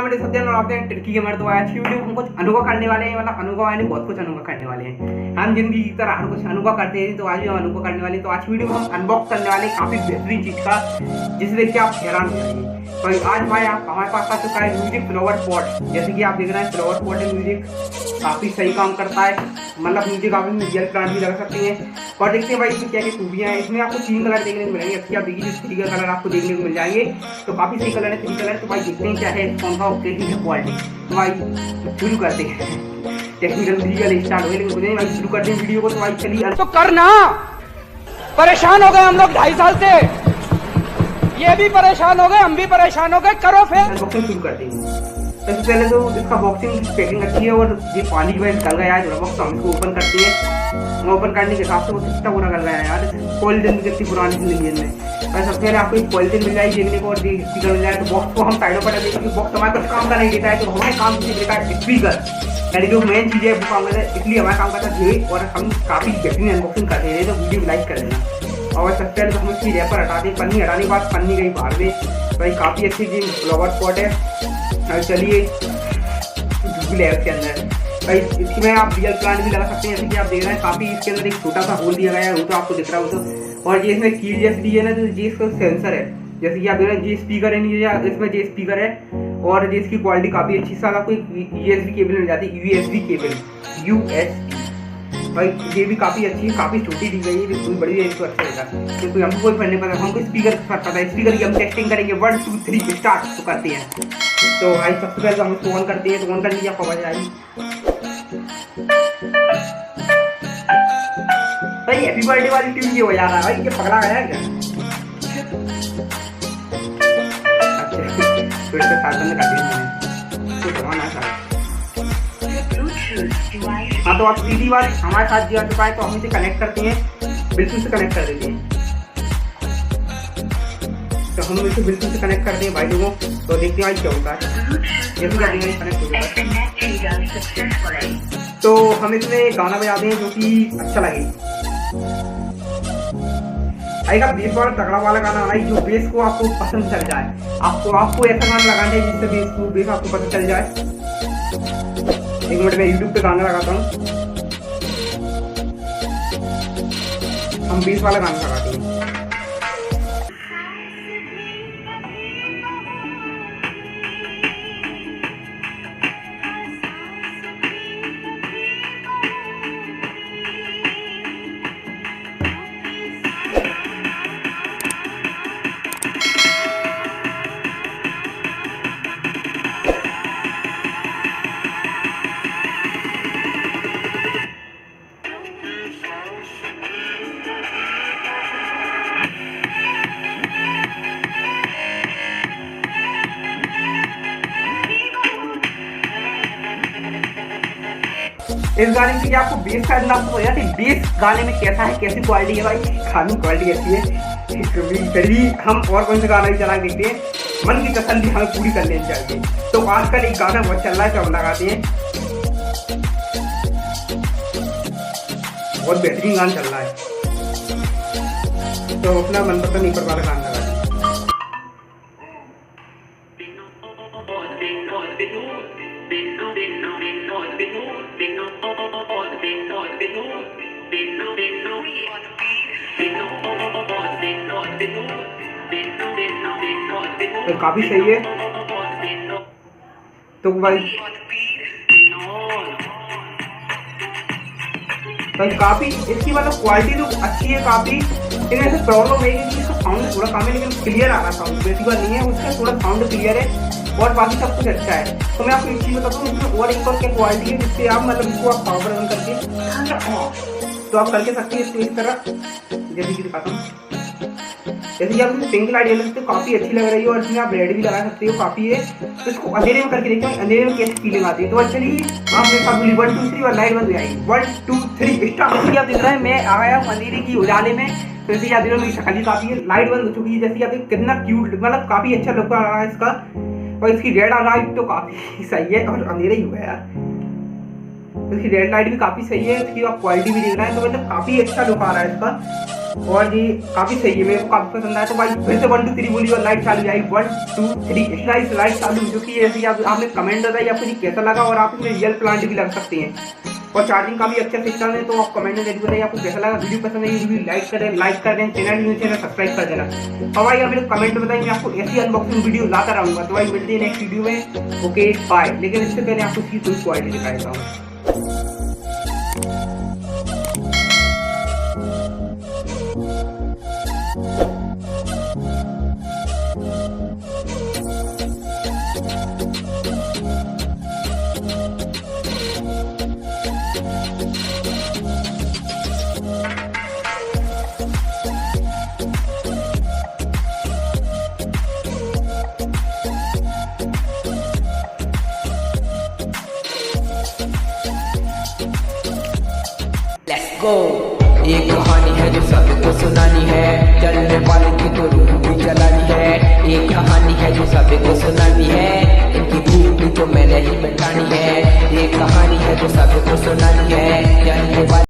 मेरे सब चैनल आते हैं टिड़की गेमर। तो आज की वीडियो हम कुछ अनोखा करने वाले हैं, मतलब अनोखा यानी बहुत कुछ अनोखा करने वाले हैं। हम जिंदगी की तरह हर कुछ अनोखा करते हैं, तो आज भी हम अनोखा करने वाले हैं। तो आज की वीडियो में हम अनबॉक्स करने वाले हैं काफी बेहतरीन चीज का, जिसे देख के आप हैरान हो जाएंगे। तो आज हमारे पास आ चुका है म्यूजिक फ्लावर पॉट। जैसे कि आप देख रहे हैं फ्लावर पॉट है, म्यूजिक काफी सही काम करता है, मतलब म्यूजिक आप इसमें रियल प्लांट भी लगा सकते हैं। और देखते हैं भाई इसमें क्या क्या खूबियां हैं। इसमें आपको 3 कलर देखने को मिलेंगे। अच्छी आप देखिए 3 का कलर आपको देखने को मिल जाएंगे, तो काफी सही कलर है 3 कलर। तो भाई देखते हैं क्या है, कौन सा कैसी है क्वालिटी। तो भाई शुरू करते हैं। टेक्निकल लीगल स्टार्ट हो गए, लेकिन भाई शुरू करते हैं वीडियो को। तो भाई चलिए तो करना, परेशान हो गए हम लोग 2.5 साल से, ये भी परेशान हो गए, हम भी परेशान हो गए, करो फिर। अनबॉक्सिंग शुरू करते हैं। सबसे पहले तो इसका बॉक्सिंग पैकिंग अच्छी है, और ये पानी की वजह निकल गया है थोड़ा बॉक्स। हम इसको ओपन करते हैं। ओपन करने के हिसाब से वो कितना पूरा कर गया है यार, पॉलिथीन कितनी पुरानी जिंदगी में। सबसे पहले आपको एक पॉलिथीन मिल जाएगी देखने को, और स्पीकर मिल जाए। तो बॉक्स को हम साइडों पर देखेंगे, बॉक्स हमारे कुछ काम का नहीं देता है, तो हमारे काम से देता है स्पीकर, यानी जो मेन चीज़ है वो काम करता है, इसलिए हमारा काम करता है। और हम काफ़ी बेहतरीन अनबॉक्सिंग करते हैं, तो वीडियो लाइक कर लेना। और सबसे पहले तो हम इसकी रैपर हटा दें, पन्नी हटाने के बाद पन्नी गई बाहर में। भाई काफ़ी अच्छी चीज फ्लावर पॉट है। और चलिए लैब के अंदर भाई इसमें आप रियल प्लांट भी लगा सकते हैं। जैसे कि आप देख रहे हैं काफ़ी इसके अंदर एक छोटा सा होल दिया गया है, वो तो आपको दिख रहा हो तो। और ये इसमें कील जैसे दी है ना, तो ये इसका सेंसर है। जैसे कि आप देख रहे हैं ये स्पीकर है, नहीं इसमें ये स्पीकर है। और ये इसकी क्वालिटी काफ़ी अच्छी, साथ आपको USB केबल मिल जाती है, USB केबल USB। भाई ये भी काफ़ी अच्छी है, काफ़ी छोटी दी गई है, बिल्कुल बड़ी है, इसको अच्छा रहेगा क्योंकि हमको कोई पढ़ने पता, हमको स्पीकर पता है। स्पीकर की हम टेस्टिंग करेंगे, 1 2 3 स्टार्ट तो करते हैं। तो भाई सबसे पहले हम इसको ऑन करते हैं। तो ऑन करने की आपको आवाज आएगी भाई, हैप्पी बर्थडे वाली ट्यून की हो जा रहा है भाई, ये पगला गया है क्या? अच्छा तो इसके साथ में काट दिया तो जमाना था। हाँ तो आप सीधी बात हमारे साथ दिया चुका है, तो हम इसे कनेक्ट करते हैं, बिल्कुल से कनेक्ट कर देते हैं। तो हम इसे बिल्कुल से कनेक्ट करते हैं भाई लोगों। तो देखते हैं भाई क्या होता है। जैसे कि कनेक्ट हो गया, तो हम इसमें गाना बजाते हैं जो कि अच्छा लगे। आएगा बेस वाला तगड़ा वाला गाना भाई, जो बेस को आपको पसंद चल जाए। आपको ऐसा गाना लगाना है जिससे बेस आपको पसंद चल जाए। एक मिनट में YouTube पे गाना लगाता हूँ, हम बेस वाला गाना लगाते हैं। इस गाने से आपको बेस का अंदाज हो जाती है, बेस गाने में कैसा है, कैसी क्वालिटी है भाई, खानी क्वालिटी अच्छी है। चलिए हम और कौन सा गाना भी चला देखते हैं, मन की तसल्ली हमें पूरी कर लेनी चाहिए। तो आजकल एक गाना बहुत चल रहा है, तो हम लगाते हैं, बहुत बेहतरीन गाना चल रहा है, तो अपना मनपसंद नहीं पर वाला गाना लगा। तो काफी सही है। तो भाई काफी इसकी मतलब क्वालिटी तो अच्छी है काफी, लेकिन ऐसे प्रॉब्लम है कि इसका साउंड थोड़ा कम है, लेकिन क्लियर आ रहा साउंड, वैसी बात नहीं है, उसका थोड़ा साउंड क्लियर है और बाकी सब कुछ अच्छा है। तो मैं आपको एक चीज बताता हूँ, इसमें और एक और क्या क्वालिटी है, जिससे आप मतलब इसको आप पावर ऑन करके तो आप करके सकते हैं इसको इस तरह, जैसे कि दिखाता हूँ। जैसे कि आप इसमें पिंक लाइट ले सकते हो, काफी अच्छी लग रही है, और इसमें आप रेड भी लगा सकते हो, काफी है। तो इसको अंधेरे में करके देखते हैं अंधेरे में कैसी फीलिंग आती है। तो चलिए आप मेरे साथ 1 2 3 और लाइट बंद हो जाएगी, 1 2 3 स्टार्ट। जैसे आप देख रहे हैं मैं आ गया हूँ अंधेरे की उजाले में। तो जैसे आप देख रहे हो मेरी शक्ल काफी है, लाइट बंद हो चुकी है। जैसे कि आप देख कितना क्यूट, मतलब काफी अच्छा लुक आ रहा है इसका, और इसकी रेड लाइट तो काफी सही है, और अंधेरा ही हुआ यार। इसकी रेड लाइट भी काफ़ी सही है, इसकी आप क्वालिटी भी देख रहे हैं तो मतलब काफ़ी अच्छा लुक आ रहा है इसका, और ये काफ़ी सही है, मेरे को काफ़ी पसंद आया। तो भाई फिर से 1 2 3 बोली और लाइट चालू आई, 1 2 3 लाइट चालू, जो कि जैसे आपने कमेंट बताई आपको ये कैसा लगा, और आप इसमें रियल प्लांट भी लग सकते हैं, और चार्जिंग का भी अच्छा सिस्टम है। तो आप कमेंट में जरूर बताइए आपको कैसा लगा। वीडियो पसंद है वीडियो लाइक कर दें, चैनल सब्सक्राइब कर देना, और भाई आप मेरे कमेंट में बताइए, मैं आपको ऐसी अनबॉक्सिंग वीडियो लाता रहूँगा। तो भाई मिलते हैं नेक्स्ट वीडियो में, ओके बाय। लेकिन इससे पहले आपको इसकी फुल क्वालिटी दिखा देता हूँ। एक कहानी है जो सबको सुनानी है, जलने वाले की तो रूह भी जलानी है। एक कहानी है जो सब